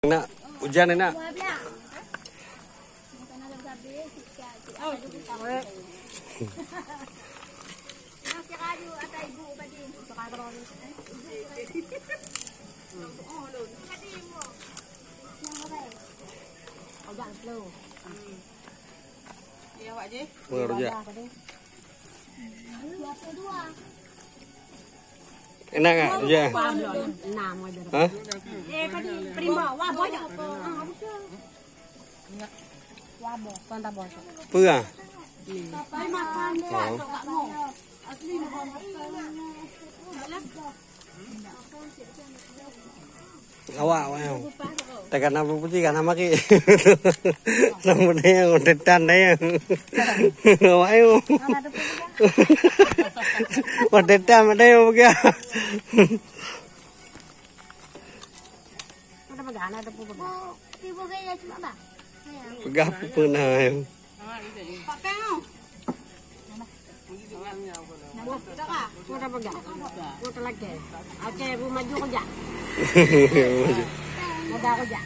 Nak hujan nak. Mengaruh enak nggak hujan? Hah? Pura? Awak wow. Tekan apa putih kan nama ki. Namanya yang udah tanda yang. Awak yo. Udah tanda ada yang begitu. Ada pegangan ada pupuk. Pupuk ya cuma apa? Pegang pupuk nah. Udah pegang. Udah lagi. Oke, bu maju kerja. Udah kerja.